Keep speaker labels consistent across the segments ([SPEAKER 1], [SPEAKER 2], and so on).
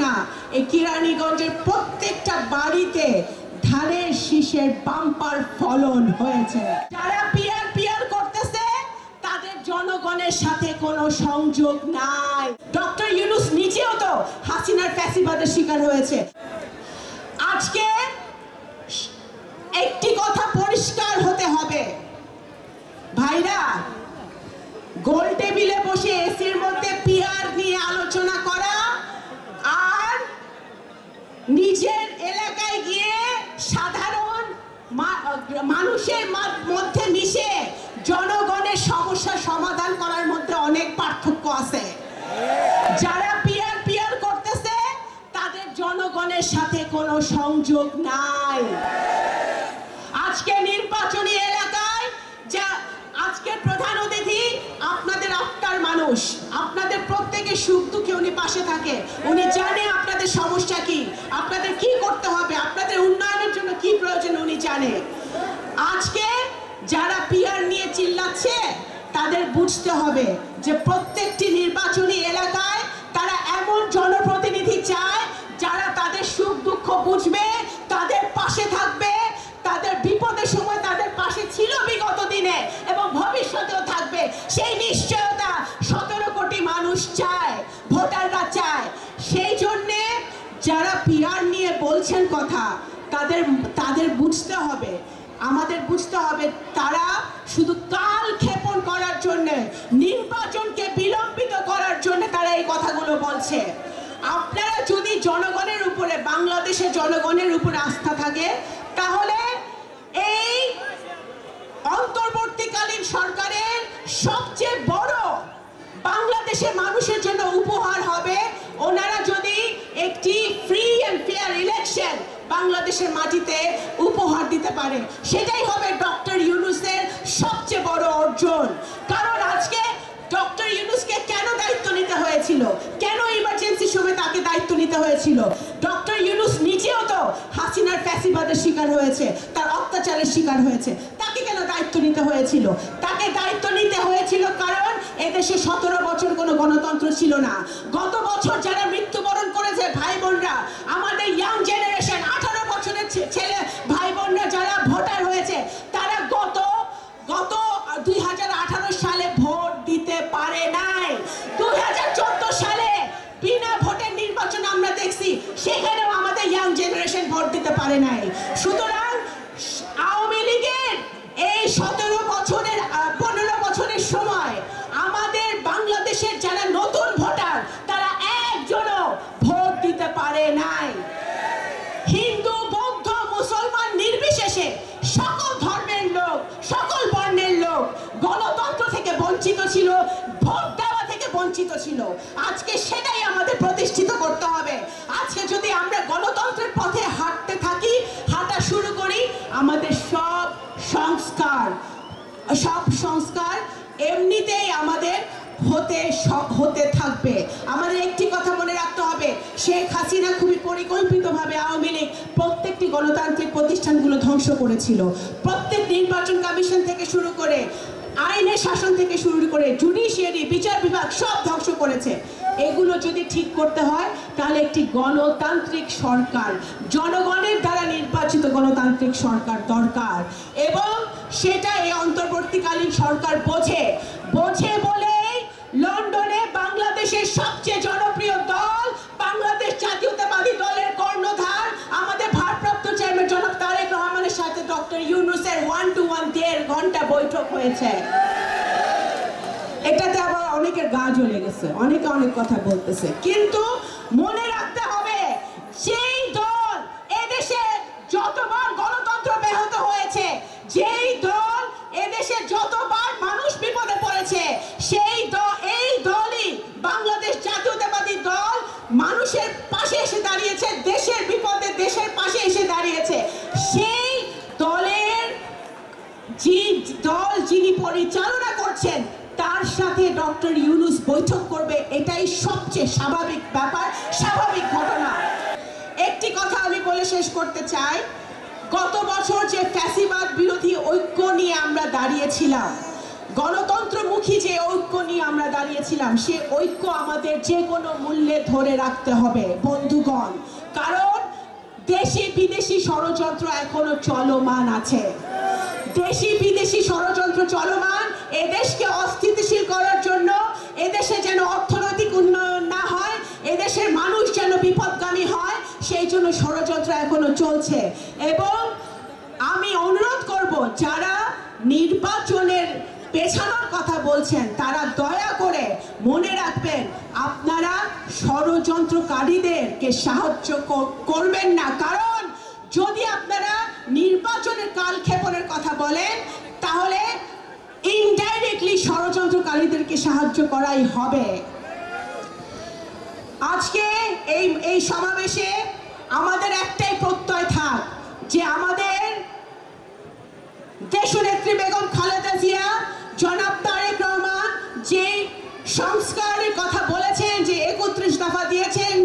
[SPEAKER 1] না, এই কেরানীগঞ্জের প্রত্যেকটা বাড়িতে ধানের শীষের বাম্পার ফলন হয়েছে। যারা পিয়ার পিয়ার করতেছে তাদের জনগণের সাথে কোনো সংযোগ নাই। ডক্টর ইউনূস নিজেও তো হাসিনার ফ্যাসিবাদের শিকার হয়েছে। আজকে একটি কথা পরিষ্কার হতে হবে ভাইরা, গোল টেবিলে বসে এসির মধ্যে পিয়ার নিয়ে আলোচনা করা আর নিজের এলাকায় গিয়ে সাধারণ মানুষের মধ্যে মিশে জনগণের সমস্যা সমাধান করার মধ্যে অনেক পার্থক্য আছে। যারা পিয়ার পিয়ার করতেছে তাদের জনগণের সাথে কোনো সংযোগ নাই। আজকে নির্বাচনী এলাকায় যা আজকের প্রধান অতিথি আপনাদের আত্মার মানুষ, আপনাদের প্রত্যেকের সুখ দুঃখে উনি পাশে থাকে। উনি জানে আপনাদের সমস্যা কি, আপনাদের কি করতে হবে, আপনাদের উন্নয়নের জন্য কি প্রয়োজন উনি জানে। আজকে যারা পিয়ার নিয়ে চিল্লাচ্ছে তাদের বুঝতে হবে যে প্রত্যেকটি নির্বাচনী এলাকায় তারা এমন জনপ্রতিনিধি চায় যারা তাদের সুখ দুঃখ বুঝবে, তাদের পাশে থাকবে, তাদের বিপদের সময় তাদের পাশে ছিল বিগত দিনে এবং ভবিষ্যতেও থাকবে। সেই নিশ্চয়তা 17 কোটি মানুষ চায়, ভোটাররা চায়। সেই জন্যে যারা পিয়ার নিয়ে বলছেন কথা তাদের বুঝতে হবে, আমাদের বুঝতে হবে তারা শুধু কাল ক্ষেপণ করার জন্য, নির্বাচনকে বিলম্বিত করার জন্য তারা এই কথাগুলো বলছে। আপনারা যদি জনগণের উপরে, বাংলাদেশের জনগণের উপরে আস্থা থাকে তাহলে এই অন্তর্বর্তীকালীন সরকারের সবচেয়ে বড় বাংলাদেশের মানুষের জন্য উপহার হবে ওনারা যদি একটি ফ্রি এন্ড ফেয়ার ইলেকশন বাংলাদেশের মাটিতে উপহার দিতে পারে। সেটাই হবে ডক্টর ইউনূসের সবচেয়ে বড় অর্জন। কারণ আজকে ডক্টর ইউনূসকে কেন দায়িত্ব নিতে হয়েছিল, কেন ইমার্জেন্সি সময় তাকে দায়িত্ব নিতে হয়েছিল? ডক্টর ইউনূস নিজেও তো হাসিনার ফ্যাসিবাদের শিকার হয়েছে, তার অত্যাচারের শিকার হয়েছে। তাকে কেন দায়িত্ব নিতে হয়েছিল? তাকে দায়িত্ব নিতে হয়েছিল কারণ এদেশে 17 বছর কোনো গণতন্ত্র ছিল না। গত বছর যারা মৃত্যুবরণ করেছে ভাই বোনরা, আমাদের ইয়াং জেনারেশন 18 বছরের ছেলে ভাই বোনরা যারা ভোটার হয়েছে তারা গত 2018 সালে ভোট দিতে পারে নাই। 2014 সালে বিনা ভোটের নির্বাচন আমরা দেখছি, সেখানেও আমাদের ইয়াং জেনারেশন ভোট দিতে পারে নাই। সুতরাং আওয়ামী লীগের এই 15 বছরের সময় আমাদের বাংলাদেশের যারা নতুন ভোটার তারা একজনও ভোট দিতে পারে নাই। হিন্দু, বৌদ্ধ, মুসলমান নির্বিশেষে সকল ধর্মের লোক, সকল বর্ণের লোক গণতন্ত্র থেকে বঞ্চিত ছিল, ভোট দেওয়া থেকে বঞ্চিত ছিল। আজকে সেটাই আমাদের প্রতিষ্ঠিত করতে হবে। আজকে যদি আমরা গণতন্ত্রের পথে হাঁটতে থাকি, হাঁটা শুরু করি, আমাদের সব সংস্কার এমনিতেই আমাদের হতে থাকবে। আমাদের একটি কথা মনে রাখতে হবে, শেখ হাসিনা খুবই পরিকল্পিতভাবে আওয়ামী লীগ প্রত্যেকটি গণতান্ত্রিক প্রতিষ্ঠানগুলো ধ্বংস করেছিল। প্রত্যেক নির্বাচন কমিশন থেকে শুরু করে, আইনের শাসন থেকে শুরু করে, জুডিশিয়ারি, বিচার বিভাগ সব ধ্বংস করেছে। এগুলো যদি ঠিক করতে হয় তাহলে একটি গণতান্ত্রিক সরকার, জনগণের দ্বারা নির্বাচিত গণতান্ত্রিক সরকার দরকার। এবং সেটা এই অন্তর্বর্তীকালীন সরকার বোঝে বলেই লন্ডনে বাংলাদেশের সবচেয়ে জনপ্রিয় দল বাংলাদেশ জাতীয়তাবাদী দলের কর্ণধার আমাদের ভারপ্রাপ্ত চেয়ারম্যান জনাব তারেক রহমানের সাথে ডক্টর ইউনূসের 1-to-1 1.5 ঘন্টা বৈঠক হয়েছে। এটাতে আবার অনেকের গা জ্বলে গেছে, অনেকে অনেক কথা বলতেছে, কিন্তু মনে রাখতে হবে সেই দল এদেশে যতবার গণতন্ত্র ব্যাহত হয়েছে, যেই দল এদেশে যতবার মানুষ বিপদে পড়েছে, এই দলই বাংলাদেশ জাতীয়তাবাদী দল মানুষের পাশে এসে দাঁড়িয়েছে, দেশের বিপদে দেশের পাশে এসে দাঁড়িয়েছে। সেই দলের যিনি পরিচালনা করছেন তার সাথে ডক্টর ইউনূস বৈঠক করবে, এটাই সবচেয়ে স্বাভাবিক ব্যাপার, স্বাভাবিক ঘটনা। একটি কথা আমি বলে শেষ করতে চাই, গত বছর যে ফ্যাসিবাদ বিরোধী ঐক্য নিয়ে আমরা দাঁড়িয়েছিলাম, গণতন্ত্রমুখী যে ঐক্য নিয়ে আমরা দাঁড়িয়েছিলাম, সে ঐক্য আমাদের যে কোনো মূল্যে ধরে রাখতে হবে বন্ধুগণ। কারণ দেশি বিদেশি ষড়যন্ত্র এখনো চলমান আছে, দেশি বিদেশি ষড়যন্ত্র চলমান। এদেশকে অস্থিতিশীল করার জন্য, এদেশে যেন অর্থনৈতিক উন্নয়ন না হয়, এদেশের মানুষ যেন বিপদগামী হয়, সেই জন্য ষড়যন্ত্র এখনো চলছে। এবং আমি অনুরোধ করব, যারা নির্বাচনের পেছানোর কথা বলছেন তারা দয়া করে মনে রাখবেন, আপনারা ষড়যন্ত্রকারীদেরকে সাহায্য করবেন না। কারণ যদি আপনারা নির্বাচনের কালক্ষেপণের কথা বলেন, তাহলে ইনডাইরেক্টলি ষড়যন্ত্রকারীদেরকে সাহায্য করাই হবে। আজকে এই সমাবেশে আমাদের একটাই প্রত্যয় থাক, যে আমাদের দেশনেত্রী বেগম খালেদা জিয়া, জনাব তারেক রহমান যে সংস্কারের কথা বলেছেন, যে 31 দফা দিয়েছেন,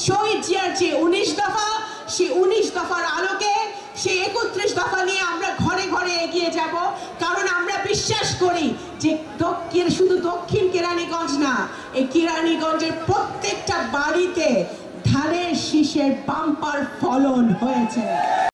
[SPEAKER 1] শহীদ জিয়ার যে 19 দফা, সেই 19 দফার আলোকে সেই 31 দফা নিয়ে আমরা ঘরে ঘরে এগিয়ে যাব। কারণ আমরা বিশ্বাস করি যে শুধু দক্ষিণ কেরানীগঞ্জ না, এই কেরানীগঞ্জের প্রত্যেকটা বাড়িতে ধানের শীষের বাম্পার ফলন হয়েছে।